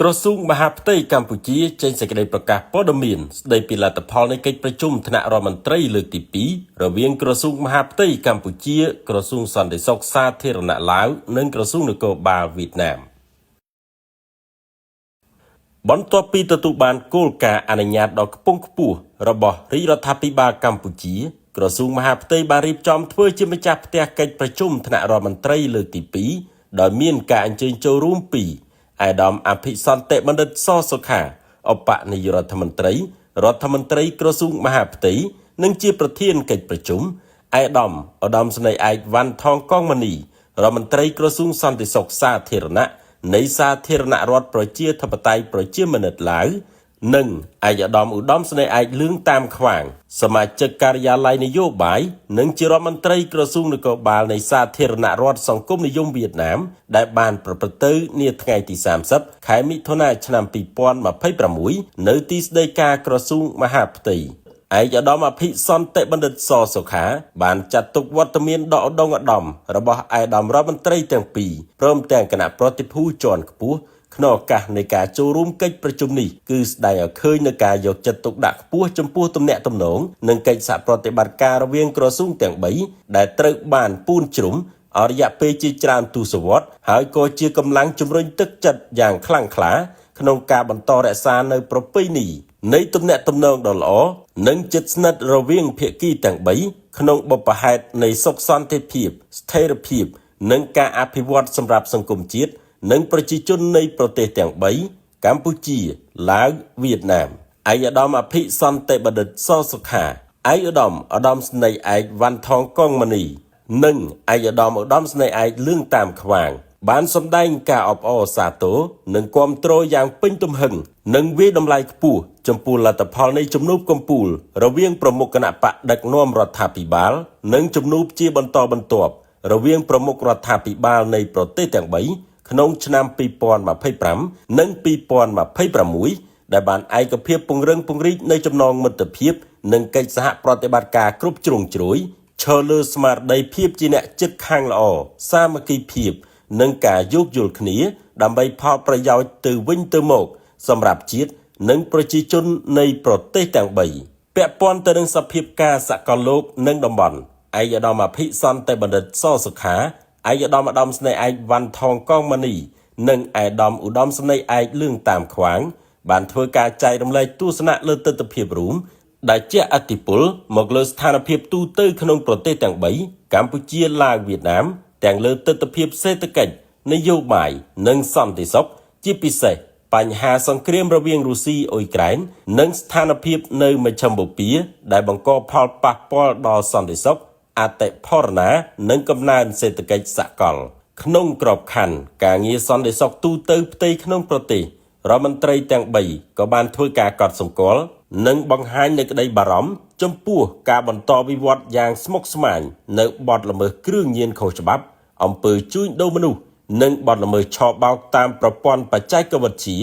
ក្រសួងមហាផ្ទៃកម្ពុជាចេញសេចក្តីប្រកាសព័ត៌មានស្តីពីលទ្ធផលនៃកិច្ចប្រជុំថ្នាក់រដ្ឋមន្ត្រីលើកទី2រវាងក្រសួងមហាផ្ទៃកម្ពុជាក្រសួងសន្តិសុខសាធារណៈឡាវនិងក្រសួងនគរបាលវៀតណាមបន្ទាប់ពីទទួលបានគោលការណ៍អនុញ្ញាតដ៏ខ្ពង់ខ្ពស់របស់រាជរដ្ឋាភិបាលកម្ពុជាក្រសួងមហាផ្ទៃបានរៀបចំធ្វើជាម្ចាស់ផ្ទះកិច្ចប្រជុំថ្នាក់រដ្ឋមន្ត្រីលើកទី2ដោយមានការអញ្ជើញចូលរួមពីអាយដាមអភិសន្តិបណ្ឌិតសសុខាឧបនាយករដ្ឋមន្ត្រីក្រសួងមហាផ្ទៃនិងជាប្រធានកិច្ចប្រជុំអាយដាមឧត្តមស្នេហ៍ឯកវ៉ាន់ថងកងមនីរដ្ឋមន្ត្រីក្រសួងសន្តិសុខសាធារណៈនៃសាធារណរដ្ឋប្រជាធិបតេយ្យប្រជាមានិតឡាវនិងឯកឧត្តមឧត្តមស្នេហ៍ឯកលឿងតាមខ្វាងសមាជិកការិយាល័យនយោបាយនិងជារដ្ឋមន្ត្រីក្រសួងនគរបាលនៃសាធារណរដ្ឋសង្គមនិយមវៀតណាមដែលបានប្រព្រឹត្តទៅនាថ្ងៃទី30ខែមិថុនាឆ្នាំ2026នៅទីស្តីការក្រសួងមហាផ្ទៃឯកឧត្តមអភិសន្តិបណ្ឌិតសសុខាបានចាត់ទុកវត្តមានដ៏ឧត្តមឧត្តមរបស់ឯកឧត្តមរដ្ឋមន្ត្រីទាំងពីរព្រមទាំងគណៈប្រតិភូជាន់ខ្ពស់ក្នុងឱកាសនៃការចូលរួមកិច្ចប្រជុំនេះគឺស្ដែងឲ្យឃើញនូវការយកចិត្តទុកដាក់ខ្ពស់ចំពោះទំនាក់ទំនងនិងកិច្ចសហប្រតិបត្តិការរវាងក្រសួងទាំង3ដែលត្រូវបានពូនជ្រុំអរយៈពេលជាច្រើនទសវត្សរ៍ហើយក៏ជាកម្លាំងជំរុញទឹកចិត្តយ៉ាងខ្លាំងក្លាក្នុងការបន្តរក្សានៅប្រពៃណីនៃទំនាក់ទំនងដ៏ល្អនិងជិតស្និទ្ធរវាងភាគីទាំង3ក្នុងបុព្វហេតុនៃសុខសន្តិភាពស្ថិរភាពនិងការអភិវឌ្ឍសម្រាប់សង្គមជាតិនិងប្រជាជននៃប្រទេសទាំង3កម្ពុជាឡាវវៀតណាមឯកឧត្តមអភិសន្តិបណ្ឌិតសសុខាឯកឧត្តមស្នេហ៍ឯកវ៉ាន់ថងកងមនីនិងឯកឧត្តមស្នេហ៍ឯកលឿងតាមខ្វាងបានសម្ដែងការអបអរសាទរនិងគាំទ្រយ៉ាងពេញទំហឹងនិងវាយតម្លៃខ្ពស់ចំពោះលទ្ធផលនៃជំនួបកំពូលរវាងប្រមុខគណៈបកដឹកនាំរដ្ឋាភិបាលនិងជំនួបជាបន្តបន្ទាប់រវាងប្រមុខរដ្ឋាភិបាលនៃប្រទេសទាំង3ក្នុងឆ្នាំ2025និង2026ដែលបានឯកភាពពង្រឹងពង្រីកនៃចំណងមិត្តភាពនិងកិច្ចសហប្រតិបត្តិការគ្រប់ជ្រុងជ្រោយឈរលើស្មារតីភាពជាអ្នកជិតខាងល្អសាមគ្គីភាពនិងការយោគយល់គ្នាដើម្បីផលប្រយោជន៍ទៅវិញទៅមកសម្រាប់ជាតិនិងប្រជាជននៃប្រទេសទាំង3ពាក់ព័ន្ធទៅនឹងសភាពការសកលលោកនិងតំបន់ឯកឧត្តមអភិសន្តិបណ្ឌិតសសុខាឯកឧត្តមស្នេហ៍ឯកវ៉ាន់ថងកងមនីនិងឯកឧត្តមស្នេហ៍ឯកលឿងតាមខ្វាងបានធ្វើការចែករំលែកទស្សនៈលើទិដ្ឋភាពរួមដែលជះឥទ្ធិពលមកលើស្ថានភាពទូទៅក្នុងប្រទេសទាំង3កម្ពុជាឡាវវៀតណាមទាំងលើទិដ្ឋភាពសេដ្ឋកិច្ចនយោបាយនិងសន្តិសុខជាពិសេសបញ្ហាសង្គ្រាមរវាងរុស្ស៊ីអ៊ុយក្រែននិងស្ថានភាពនៅមជ្ឈមបូព៌ាដែលបង្កផលប៉ះពាល់ដល់សន្តិសុខអតិផរណានិងកំណើនសេដ្ឋកិច្ចសកលក្នុងក្របខ័ណ្ឌការងារសន្តិសុខទូទៅផ្ទៃក្នុងប្រទេសរដ្ឋមន្ត្រីទាំង3ក៏បានធ្វើការកត់សម្គាល់និងបង្ហាញនូវក្តីបារម្ភចំពោះការបន្តវិវត្តយ៉ាងស្មុគស្មាញនៅបទល្មើសគ្រឿងញៀនខុសច្បាប់អំពើជួញដូរមនុស្សនិងបទល្មើសឆបោកតាមប្រព័ន្ធបច្ចេកវិទ្យា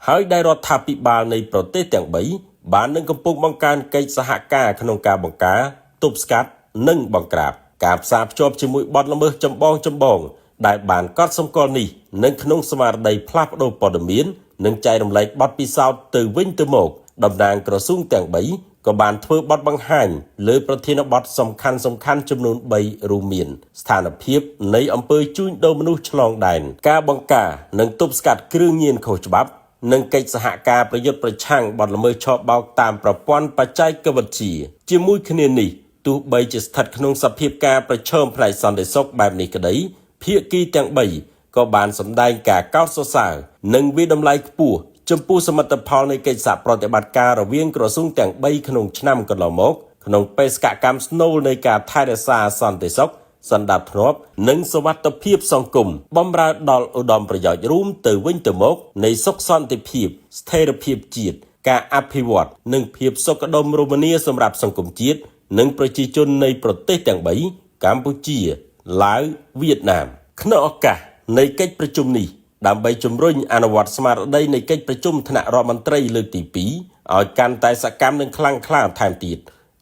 ហើយដែលរដ្ឋាភិបាលនៃប្រទេសទាំង3បាននឹងកំពុងបង្កើនកិច្ចសហការក្នុងការបង្ការទប់ស្កាត់និងបង្ក្រាបការផ្សារភ្ជាប់ជាមួយបទល្មើសចម្បងដែលបានកត់សម្គាល់នេះនិងក្នុងស្មារតីផ្លាស់ប្ដូរព័ត៌មាននិងចែករំលែកបទពិសោធន៍ទៅវិញទៅមកតំណាងក្រសួងទាំង3ក៏បានធ្វើបទបង្ហាញលើប្រធានបទសំខាន់ចំនួន3រួមមានស្ថានភាពនៃអំពើជួញដូរមនុស្សឆ្លងដែនការបង្ការនិងទប់ស្កាត់គ្រឿងញៀនខុសច្បាប់និងកិច្ចសហការប្រយុទ្ធប្រឆាំងបទល្មើសឆបោកតាមប្រព័ន្ធបច្ចេកវិទ្យាជាមួយគ្នានេះទោះបីជាស្ថិតក្នុងសភាពការប្រឈមផ្នែកសន្តិសុខបែបនេះក្តីភាគីទាំង3ក៏បានសម្ដែងការកោតសរសើរនិងវាយតម្លៃខ្ពស់ចំពោះសមិទ្ធផលនៃកិច្ចសហប្រតិបត្តិការរវាងក្រសួងទាំង3ក្នុងឆ្នាំកន្លងមកក្នុងបេសកកម្មស្នូលនៃការថែរក្សាសន្តិសុខសណ្ដាប់ធ្នាប់និងសុវត្ថិភាពសង្គមបម្រើដល់ឧត្តមប្រយោជន៍រួមទៅវិញទៅមកនៃសុខសន្តិភាពស្ថិរភាពជាតិការអភិវឌ្ឍនិងភាពសុខដុមរមនាសម្រាប់សង្គមជាតិនិងប្រជាជននៃប្រទេសទាំង3កម្ពុជាឡាវវៀតណាមក្នុងឱកាសនៃកិច្ចប្រជុំនេះដើម្បីជំរុញអនុវត្តស្មារតីនៃកិច្ចប្រជុំថ្នាក់រដ្ឋមន្ត្រីលើកទី2ឲ្យកាន់តែសកម្មនិងខ្លាំងក្លាថែមទៀត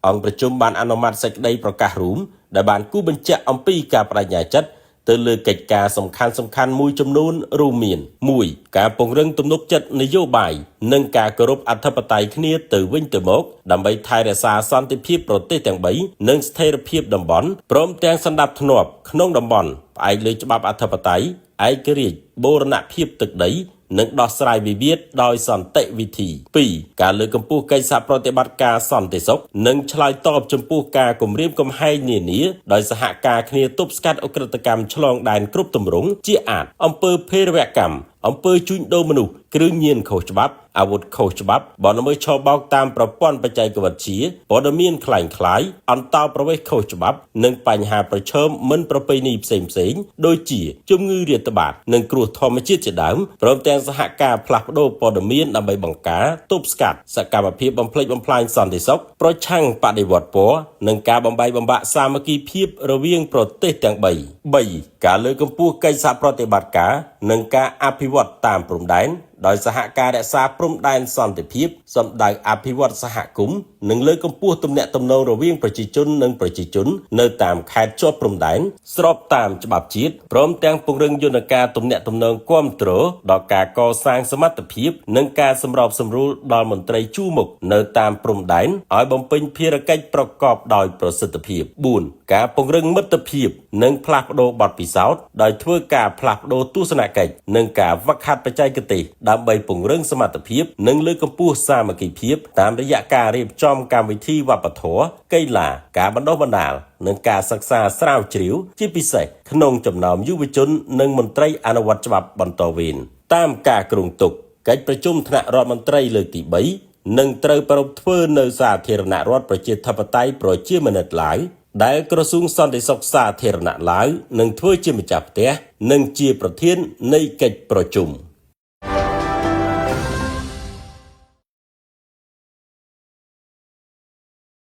អង្គប្រជុំបានអនុម័តសេចក្តីប្រកាសរួមដែលបានគូបញ្ជាក់អំពីការបដិញ្ញាចិត្ត ទៅលើកិច្ចការសំខាន់មួយចំនួនរួមមាន 1. ការពង្រឹងទំនុកចិត្តនយោបាយនិងការគោរពអធិបតេយ្យគ្នាទៅវិញទៅមកដើម្បីថែរក្សាសន្តិភាពប្រទេសទាំង3និងស្ថិរភាពតំបន់ព្រមទាំងសណ្ដាប់ធ្នាប់ក្នុងតំបន់ផ្អែកលើច្បាប់អធិបតេយ្យឯករាជ្យបូរណភាពទឹកដីនិងដោះស្រាយវិវាទដោយសន្តិវិធី 2. ការលើកកម្ពស់កិច្ចសហប្រតិបត្តិការសន្តិសុខនិងឆ្លើយតបចំពោះការគំរាមកំហែងនានាដោយសហការគ្នាទប់ស្កាត់អក្រិតកម្មឆ្លងដែនគ្រប់ទម្រង់ជាអាចអំពើភេរវកម្មអំពើជួញដូរមនុស្សគ្រឿងញៀនខុសច្បាប់អាវុធខុសច្បាប់បទល្មើសឆបោកតាមប្រព័ន្ធបច្ចេកវិទ្យាព័ត៌មានคล้ายអន្តោប្រវេសន៍ខុសច្បាប់និងបញ្ហាប្រឈមមិនប្រពៃណីផ្សេងដូចជាជំងឺរាតត្បាតនិងគ្រោះធម្មជាតិជាដើមព្រមទាំងសហការផ្លាស់ប្ដូរព័ត៌មានដើម្បីបង្ការទប់ស្កាត់សកម្មភាពបំផ្លិចបំផ្លាញសន្តិសុខប្រឆាំងបដិវត្តពណ៌និងការបំបែកបំបាក់សាមគ្គីភាពរវាងប្រទេសទាំង3 3. ការលើកកម្ពស់កិច្ចសហប្រតិបត្តិការនិងការអភិវឌ្ឍតាមព្រំដែនដោយសហការរក្សាព្រំដែនសន្តិភាពសម្ដៅអភិវឌ្ឍសហគមន៍និងលើកកម្ពស់ទំនាក់ទំនងរវាងប្រជាជននិងប្រជាជននៅតាមខេត្តជាប់ព្រំដែនស្របតាមច្បាប់ជាតិព្រមទាំងពង្រឹងយន្តការទំនាក់ទំនងគាំទ្រដល់ការកសាងសមត្ថភាពនិងការសម្របសម្រួលដល់មន្ត្រីជួរមុខនៅតាមព្រំដែនឲ្យបំពេញភារកិច្ចប្រកបដោយប្រសិទ្ធភាព 4. ការពង្រឹងមិត្តភាពនិងផ្លាស់ប្ដូរបទពិសោធន៍ដោយធ្វើការផ្លាស់ប្ដូរទស្សនកិច្ចនិងការវឹកហាត់បច្ចេកទេសដើម្បីពង្រឹងសមត្ថភាពនិងលើកកម្ពស់សាមគ្គីភាពតាមរយៈការរៀបចំកម្មវិធីវប្បធម៌កីឡាការបណ្ដុះបណ្ដាលនិងការសិក្សាស្រាវជ្រាវជាពិសេសក្នុងចំណោមយុវជននិងមន្ត្រីអនុវត្តច្បាប់បន្តវេនតាមការគ្រោងទុកកិច្ចប្រជុំថ្នាក់រដ្ឋមន្ត្រីលើកទី3នឹងត្រូវប្រារព្ធធ្វើនៅសាធារណរដ្ឋប្រជាធិបតេយ្យប្រជាមានិតឡាវដែលក្រសួងសន្តិសុខសាធារណៈឡាវនឹងធ្វើជាម្ចាស់ផ្ទះនិងជាប្រធាននៃកិច្ចប្រជុំ